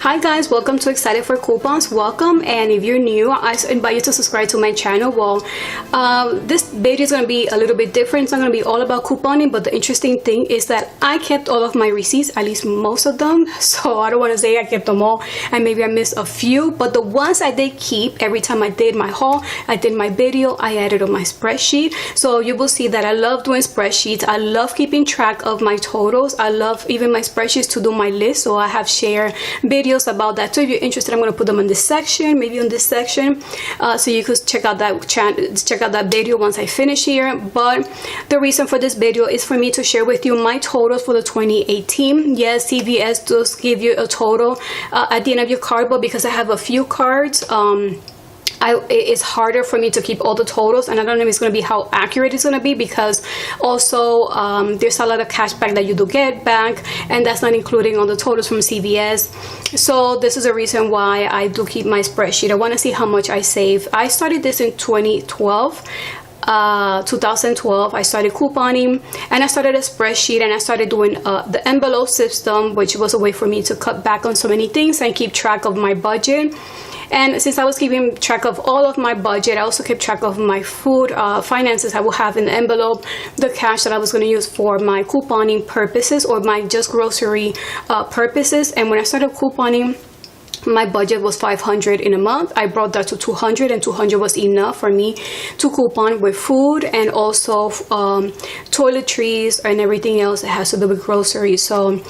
Hi guys, welcome to Excited for Coupons. Welcome, and if you're new, I invite you to subscribe to my channel. Well, this video is going to be a little bit different. It's not going to be all about couponing, but the interesting thing is that I kept all of my receipts, at least most of them. So I don't want to say I kept them all and maybe I missed a few, but the ones I did keep, every time I did my haul, I did my video, I added on my spreadsheet. So you will see that I love doing spreadsheets. I love keeping track of my totals. I love even my spreadsheets to do my list. So I have shared videos about that too. If you're interested, I'm going to put them in this section, maybe in this section, so you could check out that video once I finish here. But the reason for this video is for me to share with you my totals for the 2018. Yes, CVS does give you a total at the end of your card, but because I have a few cards, it's harder for me to keep all the totals, and I don't know if it's going to be how accurate it's going to be, because also there's a lot of cash back that you do get back, and that's not including all the totals from CVS. So this is a reason why I do keep my spreadsheet. I want to see how much I save. I started this in 2012. I started couponing, and I started a spreadsheet, and I started doing the envelope system, which was a way for me to cut back on so many things and keep track of my budget. And since I was keeping track of all of my budget, I also kept track of my food finances. I will have in the envelope the cash that I was going to use for my couponing purposes or my just grocery purposes. And when I started couponing, my budget was $500 in a month. I brought that to $200, and $200 was enough for me to coupon with food and also toiletries and everything else that has to do with groceries. So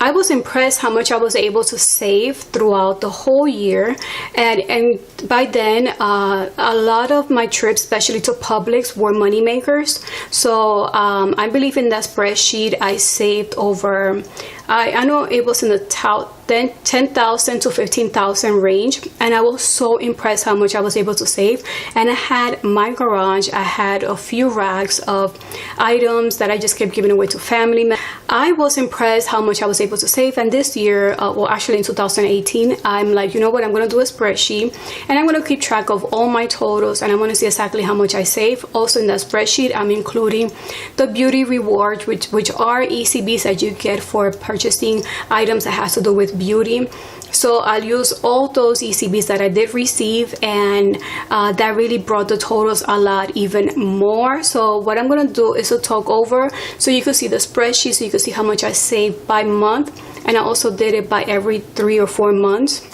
I was impressed how much I was able to save throughout the whole year, and by then a lot of my trips, especially to Publix, were money makers. So I believe in that spreadsheet I saved over, I know it was in the 10,000 to 15,000 range, and I was so impressed how much I was able to save. And I had my garage, I had a few racks of items that I just kept giving away to family members. I was impressed how much I was able to save. And this year, well, actually in 2018, I'm like, you know what, I'm going to do a spreadsheet, and I'm going to keep track of all my totals, and I want to see exactly how much I save. Also in that spreadsheet, I'm including the beauty rewards, which are ECBs that you get for purchasing items that has to do with beauty. So I'll use all those ECBs that I did receive, and that really brought the totals a lot even more. So what I'm going to do is to talk over so you can see the spreadsheet, so you can see how much I saved by month, and I also did it by every 3 or 4 months,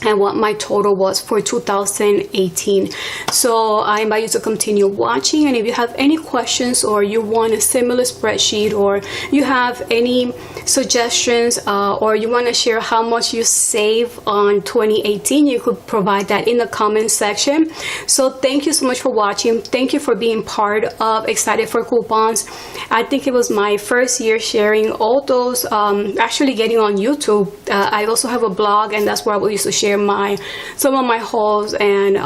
and what my total was for 2018. So I invite you to continue watching, and if you have any questions or you want a similar spreadsheet, or you have any suggestions, or you want to share how much you save on 2018, you could provide that in the comment section. So thank you so much for watching. Thank you for being part of Excited for Coupons. I think it was my first year sharing all those, actually getting on YouTube. I also have a blog, and that's where I used to share some of my hauls and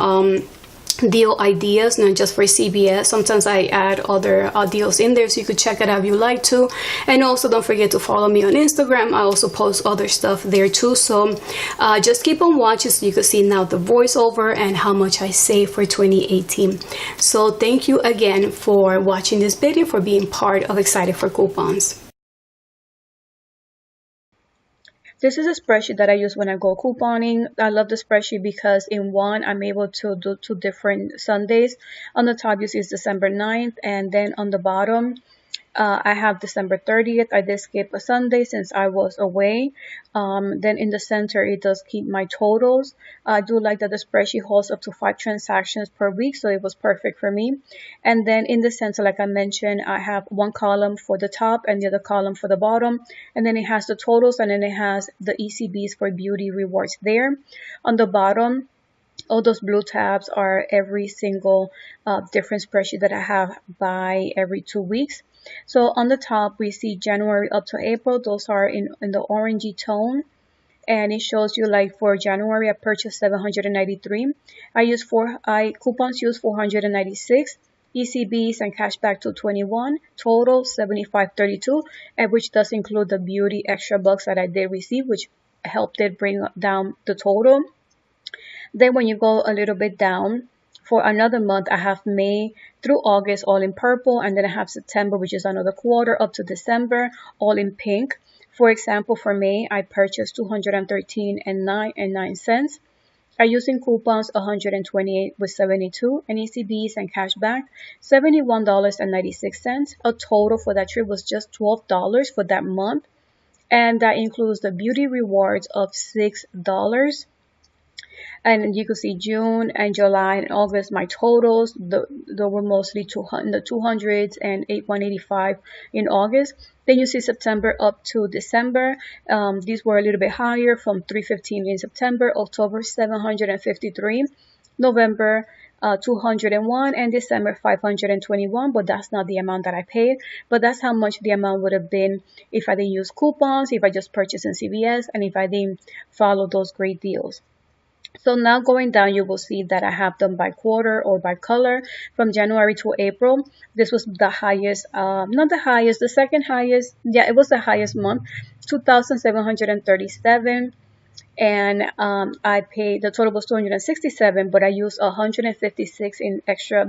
deal ideas, not just for CVS. Sometimes I add other deals in there, so you could check it out if you like to. And also don't forget to follow me on Instagram. I also post other stuff there too. So just keep on watching so you can see now the voiceover and how much I saved for 2018. So thank you again for watching this video, for being part of Excited for Coupons. This is a spreadsheet that I use when I go couponing. I love the spreadsheet because in one, I'm able to do 2 different Sundays. On the top, you see it's December 9th, and then on the bottom, I have December 30th. I did skip a Sunday since I was away. Then in the center, it does keep my totals. I do like that the spreadsheet holds up to 5 transactions per week, so it was perfect for me. And then in the center, like I mentioned, I have one column for the top and the other column for the bottom. And then it has the totals, and then it has the ECBs for beauty rewards there. On the bottom, all those blue tabs are every single different spreadsheet that I have by every 2 weeks. So on the top, we see January up to April. Those are in the orangey tone. And it shows you, like, for January, I purchased 793. Coupons use 496. ECBs and cashback to 21. Total 7532, and which does include the beauty extra bucks that I did receive, which helped it bring down the total. Then when you go a little bit down, for another month, I have May through August all in purple, and then I have September, which is another quarter, up to December, all in pink. For example, for May, I purchased $213.09. I using coupons 128 with 72 and ECBs and cashback $71.96. A total for that trip was just $12 for that month, and that includes the beauty rewards of $6. And you can see June and July and August, my totals, they were mostly 200, the 200s and 185 in August. Then you see September up to December. These were a little bit higher, from 315 in September, October 753, November 201, and December 521. But that's not the amount that I paid. But that's how much the amount would have been if I didn't use coupons, if I just purchased in CVS, and if I didn't follow those great deals. So now going down, you will see that I have them by quarter or by color from January to April. This was the highest, not the highest, the second highest. Yeah, it was the highest month, 2,737. And I paid, the total was 267, but I used 156 in extra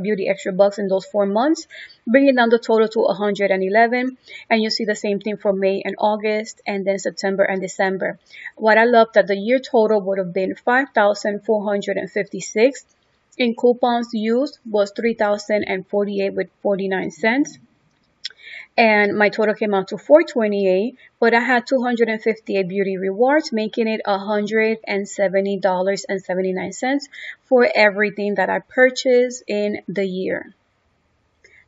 bucks in those 4 months, bringing down the total to 111. And you see the same thing for May and August, and then September and December. What I love that the year total would have been 5,456. In coupons used was 3,048 with 49 cents. And my total came out to 428, but I had 258 beauty rewards, making it $170.79 for everything that I purchased in the year.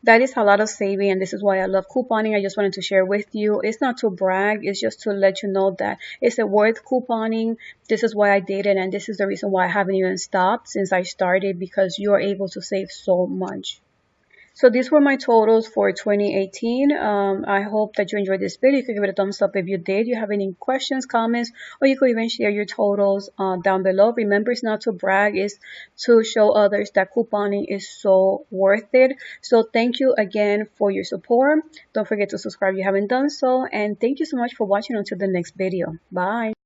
That is a lot of saving, and this is why I love couponing. I just wanted to share with you. It's not to brag, it's just to let you know that it's worth couponing. This is why I did it, and this is the reason why I haven't even stopped since I started, because you are able to save so much. So these were my totals for 2018. I hope that you enjoyed this video. You can give it a thumbs up if you did. You have any questions, comments, or you could even share your totals down below. Remember, it's not to brag, it's to show others that couponing is so worth it. So thank you again for your support. Don't forget to subscribe if you haven't done so. And thank you so much for watching until the next video. Bye.